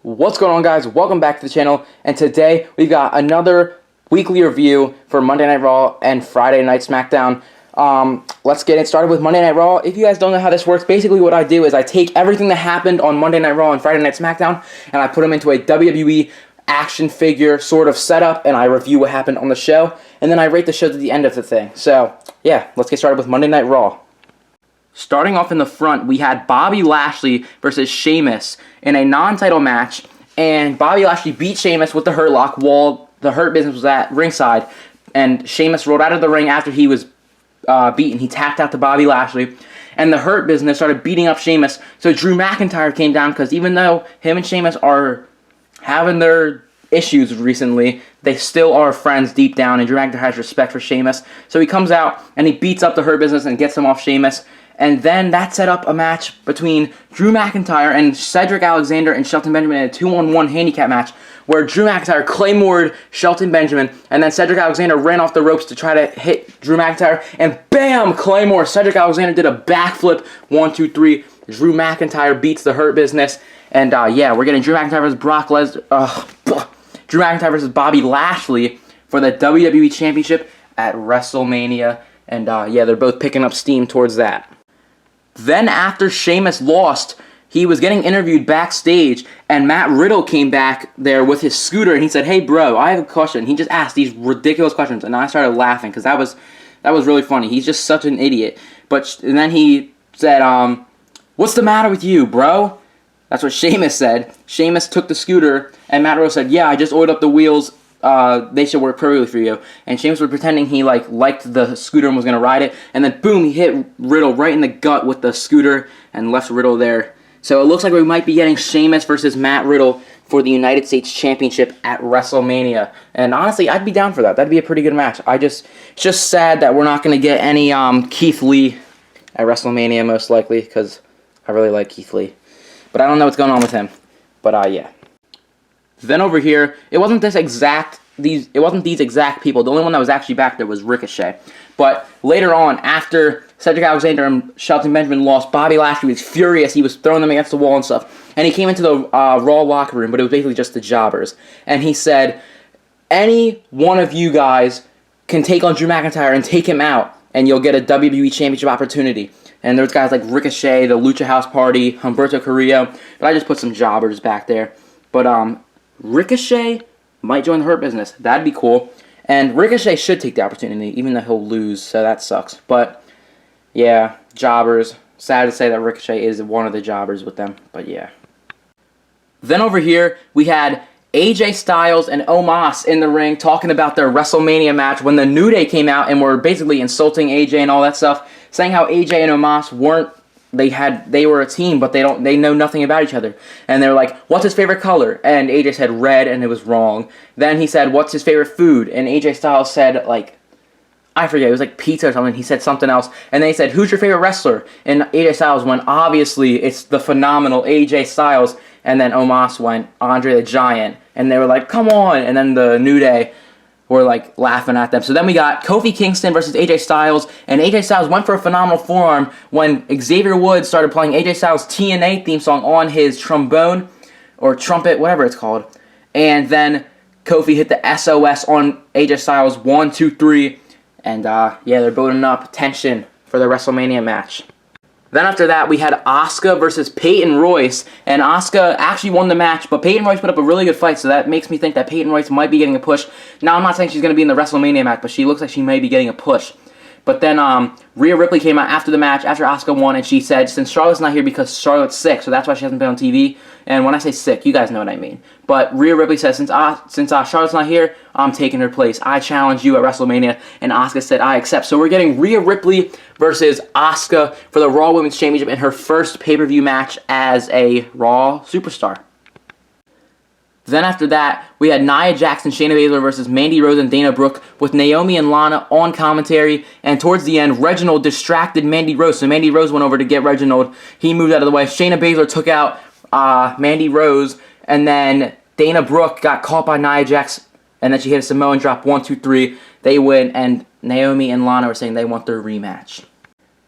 What's going on, guys? Welcome back to the channel, and today we've got another weekly review for Monday Night Raw and Friday Night SmackDown. Let's get it started with Monday Night Raw. If you guys don't know how this works, basically what I do is I take everything that happened on Monday Night Raw and Friday Night SmackDown, and I put them into a WWE action figure sort of setup, and I review what happened on the show, and then I rate the shows at the end of the thing. So, yeah, let's get started with Monday Night Raw. Starting off in the front, we had Bobby Lashley versus Sheamus in a non-title match, and Bobby Lashley beat Sheamus with the Hurt Lock while the Hurt Business was at ringside, and Sheamus rolled out of the ring after he was beaten. He tapped out to Bobby Lashley, and the Hurt Business started beating up Sheamus, so Drew McIntyre came down, because even though him and Sheamus are having their issues recently, they still are friends deep down, and Drew McIntyre has respect for Sheamus, so he comes out, and he beats up the Hurt Business and gets him off Sheamus. And then that set up a match between Drew McIntyre and Cedric Alexander and Shelton Benjamin in a 2-on-1 handicap match where Drew McIntyre claymored Shelton Benjamin, and then Cedric Alexander ran off the ropes to try to hit Drew McIntyre, and BAM! Claymore! Cedric Alexander did a backflip, 1, 2, 3. Drew McIntyre beats the Hurt Business, and yeah, we're getting Drew McIntyre versus Brock Lesnar, Drew McIntyre versus Bobby Lashley for the WWE Championship at WrestleMania, and yeah, they're both picking up steam towards that. Then after Sheamus lost, he was getting interviewed backstage, and Matt Riddle came back there with his scooter, and he said, "Hey bro, I have a question." He just asked these ridiculous questions, and I started laughing, because that was really funny. He's just such an idiot. And then he said, "What's the matter with you, bro?" That's what Sheamus said. Sheamus took the scooter, and Matt Riddle said, "Yeah, I just oiled up the wheels. They should work perfectly for you." And Sheamus was pretending he liked the scooter and was gonna ride it, and then boom, he hit Riddle right in the gut with the scooter and left Riddle there. So it looks like we might be getting Sheamus versus Matt Riddle for the United States Championship at WrestleMania. And honestly, I'd be down for that. That'd be a pretty good match. It's just sad that we're not gonna get any Keith Lee at WrestleMania, most likely, because I really like Keith Lee. But I don't know what's going on with him. But yeah. Then over here, it wasn't these exact people. The only one that was actually back there was Ricochet. But later on, after Cedric Alexander and Shelton Benjamin lost, Bobby Lashley was furious. He was throwing them against the wall and stuff. And he came into the Raw locker room, but it was basically just the jobbers. And he said, "Any one of you guys can take on Drew McIntyre and take him out, and you'll get a WWE Championship opportunity." And there's guys like Ricochet, the Lucha House Party, Humberto Carrillo. But I just put some jobbers back there. But Ricochet might join the Hurt Business. That'd be cool. And Ricochet should take the opportunity, even though he'll lose, so that sucks. But, yeah, jobbers. Sad to say that Ricochet is one of the jobbers with them, but yeah. Then over here, we had AJ Styles and Omos in the ring talking about their WrestleMania match when the New Day came out and were basically insulting AJ and all that stuff, saying how AJ and Omos weren't. They were a team, but they know nothing about each other. And they're like, "What's his favorite color?" And AJ said red, and it was wrong. Then he said, "What's his favorite food?" And AJ Styles said, I forget, it was like pizza or something. He said something else. And then he said, "Who's your favorite wrestler?" And AJ Styles went, "Obviously, it's the phenomenal AJ Styles." And then Omos went, "Andre the Giant." And they were like, "Come on." And then the New Day were laughing at them. So then we got Kofi Kingston versus AJ Styles, and AJ Styles went for a phenomenal forearm when Xavier Woods started playing AJ Styles' TNA theme song on his trombone, or trumpet, whatever it's called. And then Kofi hit the SOS on AJ Styles, 1, 2, 3, and yeah, they're building up tension for the WrestleMania match. Then after that, we had Asuka versus Peyton Royce, and Asuka actually won the match, but Peyton Royce put up a really good fight, so that makes me think that Peyton Royce might be getting a push. Now, I'm not saying she's going to be in the WrestleMania match, but she looks like she may be getting a push. But then Rhea Ripley came out after the match, after Asuka won, and she said, since Charlotte's not here because Charlotte's sick, so that's why she hasn't been on TV. And when I say sick, you guys know what I mean. But Rhea Ripley says, since Charlotte's not here, I'm taking her place. I challenge you at WrestleMania. And Asuka said, I accept. So we're getting Rhea Ripley versus Asuka for the Raw Women's Championship in her first pay-per-view match as a Raw superstar. Then after that, we had Nia Jax, Shayna Baszler versus Mandy Rose and Dana Brooke with Naomi and Lana on commentary. And towards the end, Reginald distracted Mandy Rose. So Mandy Rose went over to get Reginald. He moved out of the way. Shayna Baszler took out Mandy Rose. And then Dana Brooke got caught by Nia Jax. And then she hit a Samoan drop, 1, 2, 3. They win. And Naomi and Lana were saying they want their rematch.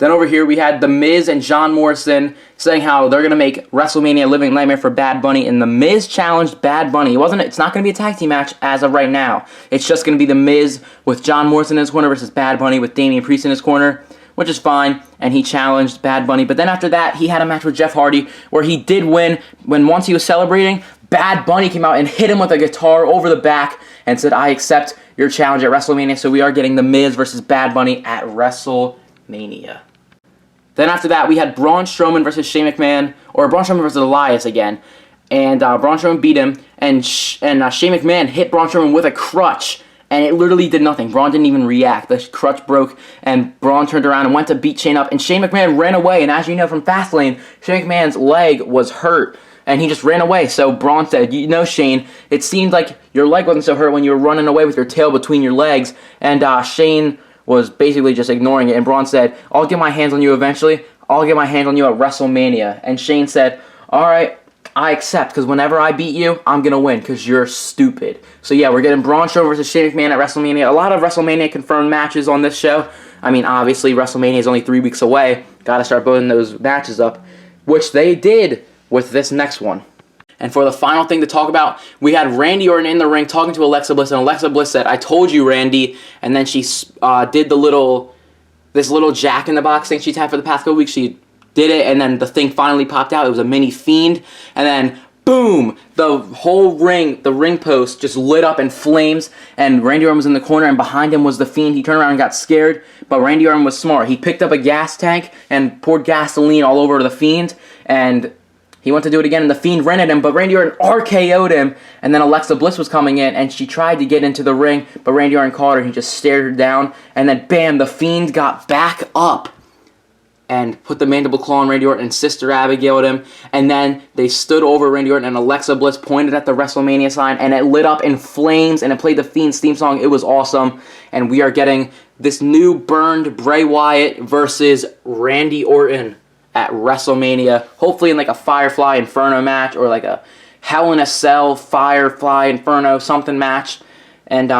Then over here we had The Miz and John Morrison saying how they're going to make WrestleMania a living nightmare for Bad Bunny, and The Miz challenged Bad Bunny. It's not going to be a tag team match as of right now. It's just going to be The Miz with John Morrison in his corner versus Bad Bunny with Damian Priest in his corner, which is fine, and he challenged Bad Bunny. But then after that, he had a match with Jeff Hardy where he did win. Once he was celebrating, Bad Bunny came out and hit him with a guitar over the back and said, "I accept your challenge at WrestleMania." So we are getting The Miz versus Bad Bunny at WrestleMania. Then after that, we had Braun Strowman versus Shane McMahon, or Braun Strowman versus Elias again. And Braun Strowman beat him, and Shane McMahon hit Braun Strowman with a crutch, and it literally did nothing. Braun didn't even react. The crutch broke, and Braun turned around and went to beat Shane up, and Shane McMahon ran away. And as you know from Fastlane, Shane McMahon's leg was hurt, and he just ran away. So Braun said, "You know, Shane, it seemed like your leg wasn't so hurt when you were running away with your tail between your legs." And Shane was basically just ignoring it, and Braun said, "I'll get my hands on you eventually. I'll get my hands on you at WrestleMania." And Shane said, "Alright, I accept, because whenever I beat you, I'm going to win, because you're stupid." So yeah, we're getting Braun Strowman versus Shane McMahon at WrestleMania. A lot of WrestleMania confirmed matches on this show. I mean, obviously, WrestleMania is only 3 weeks away. Got to start building those matches up, which they did with this next one. And for the final thing to talk about, we had Randy Orton in the ring talking to Alexa Bliss, and Alexa Bliss said, "I told you, Randy." And then she did this little Jack in the Box thing she's had for the past couple weeks. She did it, and then the thing finally popped out. It was a mini Fiend, and then boom, the whole ring, the ring post just lit up in flames, and Randy Orton was in the corner, and behind him was the Fiend. He turned around and got scared, but Randy Orton was smart. He picked up a gas tank and poured gasoline all over the Fiend, and he went to do it again, and the Fiend ran at him, but Randy Orton RKO'd him, and then Alexa Bliss was coming in, and she tried to get into the ring, but Randy Orton caught her, and he just stared her down, and then bam, the Fiend got back up and put the mandible claw on Randy Orton, and Sister Abigail'd him, and then they stood over Randy Orton, and Alexa Bliss pointed at the WrestleMania sign, and it lit up in flames, and it played the Fiend's theme song. It was awesome, and we are getting this new burned Bray Wyatt versus Randy Orton at WrestleMania, hopefully in like a Firefly Inferno match, or like a Hell in a Cell Firefly Inferno something match. And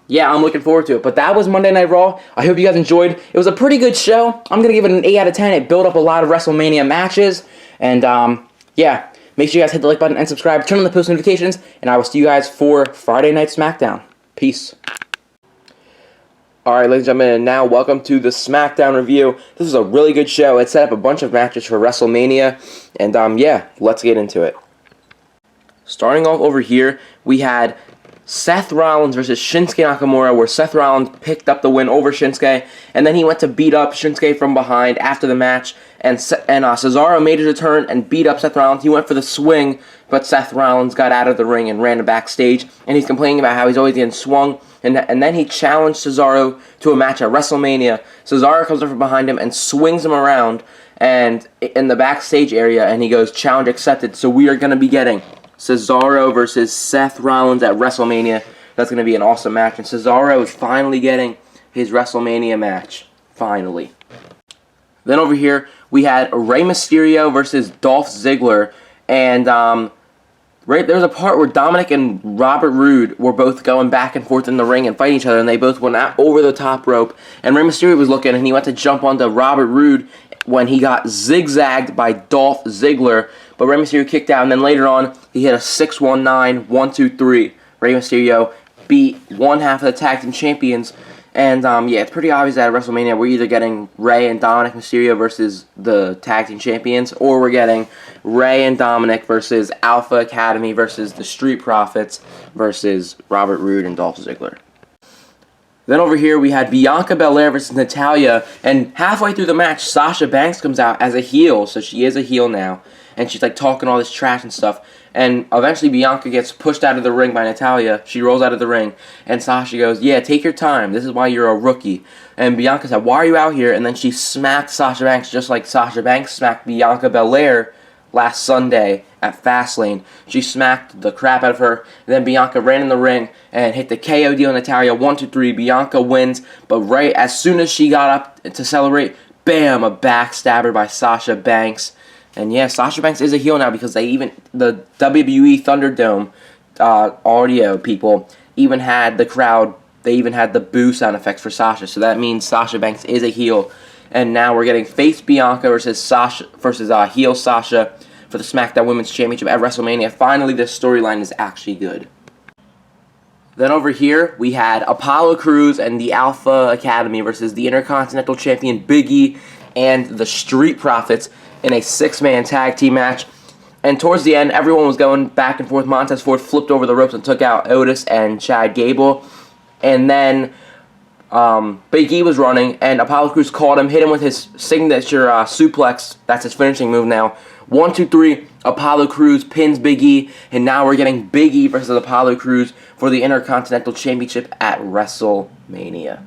yeah, I'm looking forward to it. But that was Monday Night Raw. I hope you guys enjoyed. It was a pretty good show. I'm going to give it an 8 out of 10. It built up a lot of WrestleMania matches. And yeah, make sure you guys hit the like button and subscribe. Turn on the post notifications. And I will see you guys for Friday Night SmackDown. Peace. Alright, ladies and gentlemen, now welcome to the SmackDown review. This was a really good show. It set up a bunch of matches for WrestleMania. And yeah, let's get into it. Starting off over here, we had Seth Rollins versus Shinsuke Nakamura, where Seth Rollins picked up the win over Shinsuke, and then he went to beat up Shinsuke from behind after the match, and Cesaro made his return and beat up Seth Rollins. He went for the swing, but Seth Rollins got out of the ring and ran to backstage, and he's complaining about how he's always getting swung, and then he challenged Cesaro to a match at WrestleMania. Cesaro comes up from behind him and swings him around and in the backstage area, and he goes, "Challenge accepted." So we are going to be getting Cesaro versus Seth Rollins at WrestleMania. That's going to be an awesome match. And Cesaro is finally getting his WrestleMania match. Finally. Then over here, we had Rey Mysterio versus Dolph Ziggler. And right there's a part where Dominic and Robert Roode were both going back and forth in the ring and fighting each other. And they both went out over the top rope. And Rey Mysterio was looking, and he went to jump onto Robert Roode when he got zigzagged by Dolph Ziggler. But Rey Mysterio kicked out, and then later on, he hit a 619, 1-2-3. Rey Mysterio beat one half of the tag team champions. And yeah, it's pretty obvious that at WrestleMania, we're either getting Rey and Dominic Mysterio versus the tag team champions, or we're getting Rey and Dominic versus Alpha Academy versus the Street Profits versus Robert Roode and Dolph Ziggler. Then over here, we had Bianca Belaire versus Natalya, and halfway through the match, Sasha Banks comes out as a heel, so she is a heel now. And she's like talking all this trash and stuff. And eventually Bianca gets pushed out of the ring by Natalya. She rolls out of the ring. And Sasha goes, "Yeah, take your time. This is why you're a rookie." And Bianca said, "Why are you out here?" And then she smacked Sasha Banks just like Sasha Banks smacked Bianca Belaire last Sunday at Fastlane. She smacked the crap out of her. And then Bianca ran in the ring and hit the KOD on Natalya. 1-2-3. Bianca wins. But right as soon as she got up to celebrate, bam, a backstabber by Sasha Banks. And yeah, Sasha Banks is a heel now because the WWE Thunderdome audio people even had the crowd, they even had the boo sound effects for Sasha. So that means Sasha Banks is a heel. And now we're getting face Bianca versus heel Sasha for the SmackDown Women's Championship at WrestleMania. Finally, this storyline is actually good. Then over here, we had Apollo Crews and the Alpha Academy versus the Intercontinental Champion Big E and the Street Profits in a 6-man tag team match. And towards the end, everyone was going back and forth. Montez Ford flipped over the ropes and took out Otis and Chad Gable. And then Big E was running, and Apollo Crews caught him, hit him with his signature suplex. That's his finishing move now. 1, 2, 3, Apollo Crews pins Big E, and now we're getting Big E versus Apollo Crews for the Intercontinental Championship at WrestleMania.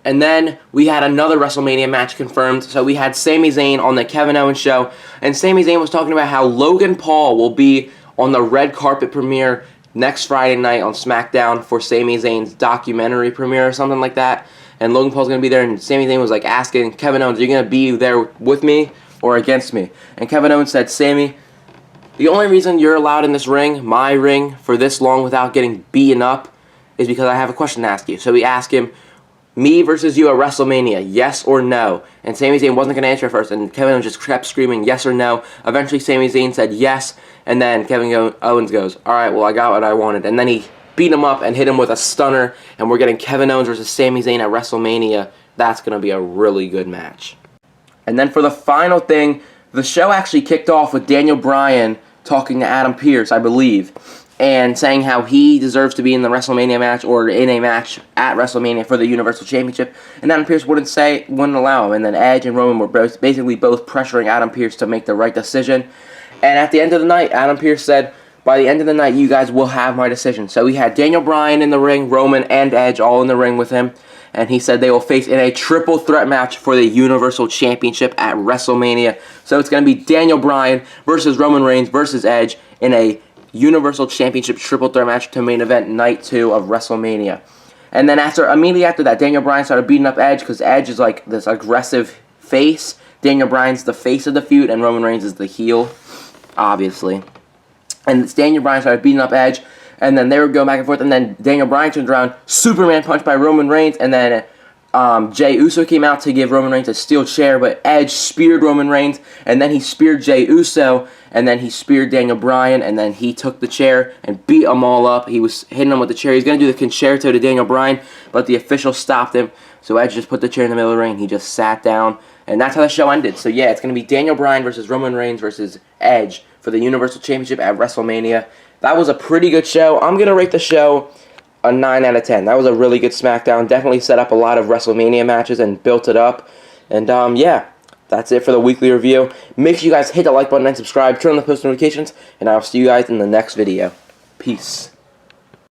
And then we had another WrestleMania match confirmed. So we had Sami Zayn on the Kevin Owens show, and Sami Zayn was talking about how Logan Paul will be on the red carpet premiere next Friday night on SmackDown for Sami Zayn's documentary premiere or something like that. And Logan Paul's going to be there, and Sami Zayn was like asking Kevin Owens, are you going to be there with me or against me? And Kevin Owens said, Sami, the only reason you're allowed in this ring, my ring, for this long without getting beaten up is because I have a question to ask you. So we asked him, me versus you at WrestleMania, yes or no? And Sami Zayn wasn't going to answer at first, and Kevin Owens just kept screaming yes or no. Eventually, Sami Zayn said yes, and then Kevin Owens goes, all right, well, I got what I wanted. And then he beat him up and hit him with a stunner, and we're getting Kevin Owens versus Sami Zayn at WrestleMania. That's going to be a really good match. And then for the final thing, the show actually kicked off with Daniel Bryan talking to Adam Pearce, I believe, and saying how he deserves to be in the WrestleMania match or in a match at WrestleMania for the Universal Championship. And Adam Pearce wouldn't allow him. And then Edge and Roman were basically both pressuring Adam Pearce to make the right decision. And at the end of the night, Adam Pearce said, by the end of the night, you guys will have my decision. So we had Daniel Bryan in the ring, Roman and Edge all in the ring with him. And he said they will face in a triple threat match for the Universal Championship at WrestleMania. So it's going to be Daniel Bryan versus Roman Reigns versus Edge in a Universal Championship triple threat match to main event night 2 of WrestleMania. And then immediately after that, Daniel Bryan started beating up Edge because Edge is like this aggressive face. Daniel Bryan's the face of the feud, and Roman Reigns is the heel, obviously. And Daniel Bryan started beating up Edge, and then they would go back and forth, and then Daniel Bryan turned around, Superman punch by Roman Reigns, and then Jey Uso came out to give Roman Reigns a steel chair, but Edge speared Roman Reigns, and then he speared Jey Uso, and then he speared Daniel Bryan, and then he took the chair and beat them all up. He was hitting them with the chair. He was going to do the concerto to Daniel Bryan, but the official stopped him, so Edge just put the chair in the middle of the ring. He just sat down, and that's how the show ended. So yeah, it's going to be Daniel Bryan versus Roman Reigns versus Edge for the Universal Championship at WrestleMania. That was a pretty good show. I'm going to rate the show a 9 out of 10. That was a really good SmackDown. Definitely set up a lot of WrestleMania matches and built it up. And yeah, that's it for the weekly review. Make sure you guys hit the like button and subscribe, turn on the post notifications, and I'll see you guys in the next video. Peace.